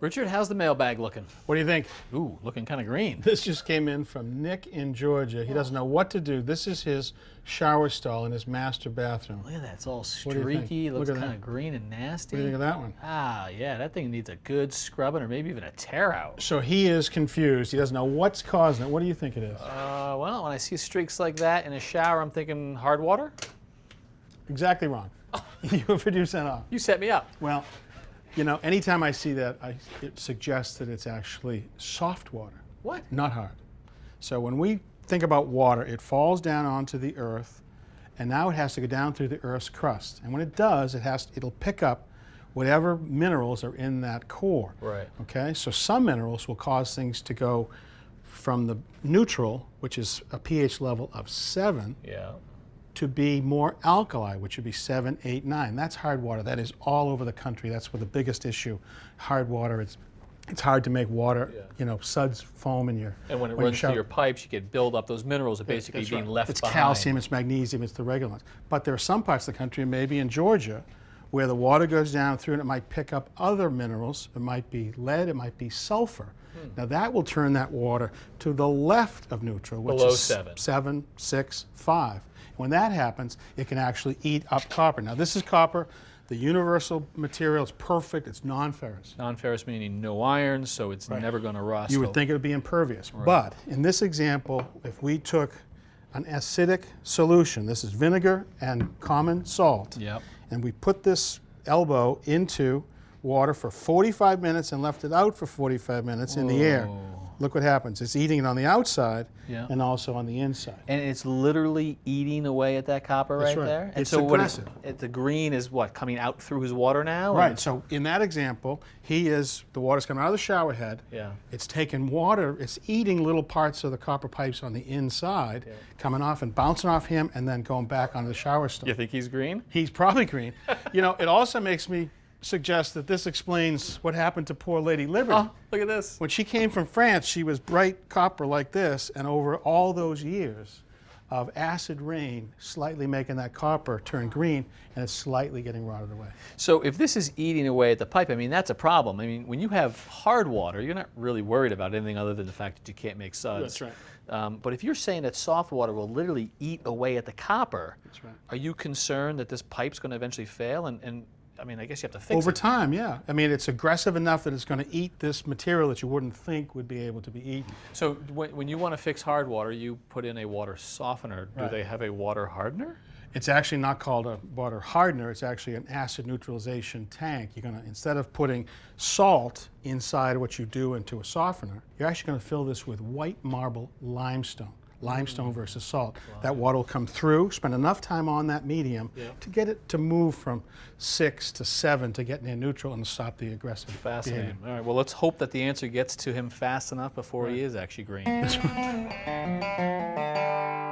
Richard, how's the mailbag looking? What do you think? Ooh, looking kind of green. This just came in from Nick in Georgia. He doesn't know what to do. This is his shower stall in his master bathroom. Look at that, it's all What do you think? streaky, looks Look at kind that. of green and nasty. What do you think of that one? Ah, yeah, that thing needs a good scrubbing or maybe even a tear out. So he is confused. He doesn't know what's causing it. What do you think it is? Well, when I see streaks like that in a shower, I'm thinking hard water. Exactly wrong. You were 50% off. You set me up. Well, you know, anytime I see that, it suggests that it's actually soft water. What? Not hard. So when we think about water, it falls down onto the earth, and now it has to go down through the earth's crust. And when it does, it'll pick up whatever minerals are in that core. Right. Okay? So some minerals will cause things to go from the neutral, which is a pH level of 7, Yeah. to be more alkali, which would be 7, 8, 9. That's hard water. That is all over the country. That's where the biggest issue. Hard water. It's hard to make water. Yeah. You know, suds foam in your. And when it you runs through shower. your pipes, you get build up. Those minerals are basically That's being right. left it's behind. calcium, it's magnesium, it's the regular ones. But there are some parts of the country, maybe in Georgia, where the water goes down through and it might pick up other minerals. It might be lead, it might be sulfur. Now that will turn that water to the left of neutral, which Below is 7. 7, 6, 5. When that happens, it can actually eat up copper. Now this is copper. The universal material is perfect. It's non-ferrous. Non-ferrous meaning no iron, so it's Right. never going to rust. You would think it would be impervious. But in this example, if we took an acidic solution, this is vinegar and common salt, Yep. and we put this elbow into water for 45 minutes and left it out for 45 minutes in the air, Whoa. look what happens. It's eating it on the outside Yeah. and also on the inside. And it's literally eating away at that copper That's right right. there? And It's so aggressive. the green is what, coming out through his water now? Right, so in that example, the water's coming out of the shower head. Yeah. It's taking water, it's eating little parts of the copper pipes on the inside, coming off and bouncing off him and then going back onto the shower stall. You think he's green? He's probably green. You know, it also makes me suggest that this explains what happened to poor Lady Liberty. Oh, look at this. When she came from France, she was bright copper like this, and over all those years of acid rain, slightly making that copper turn green, and it's slightly getting rotted away. So if this is eating away at the pipe, I mean, that's a problem. I mean, when you have hard water, you're not really worried about anything other than the fact that you can't make suds. That's right. But if you're saying that soft water will literally eat away at the copper, That's right. are you concerned that this pipe's going to eventually fail? And I mean, I guess you have to fix Over it. time, yeah. I mean, it's aggressive enough that it's going to eat this material that you wouldn't think would be able to be eaten. So when you want to fix hard water, you put in a water softener. Do Right. they have a water hardener? It's actually not called a water hardener. It's actually an acid neutralization tank. You're going to, instead of putting salt inside what you do into a softener, you're actually going to fill this with white marble limestone. Limestone versus salt. That water will come through, spend enough time on that medium to get it to move from 6 to 7 to get near neutral and stop the aggressive Fascinating. behavior. All right, well, let's hope that the answer gets to him fast enough before he is actually green. That's right.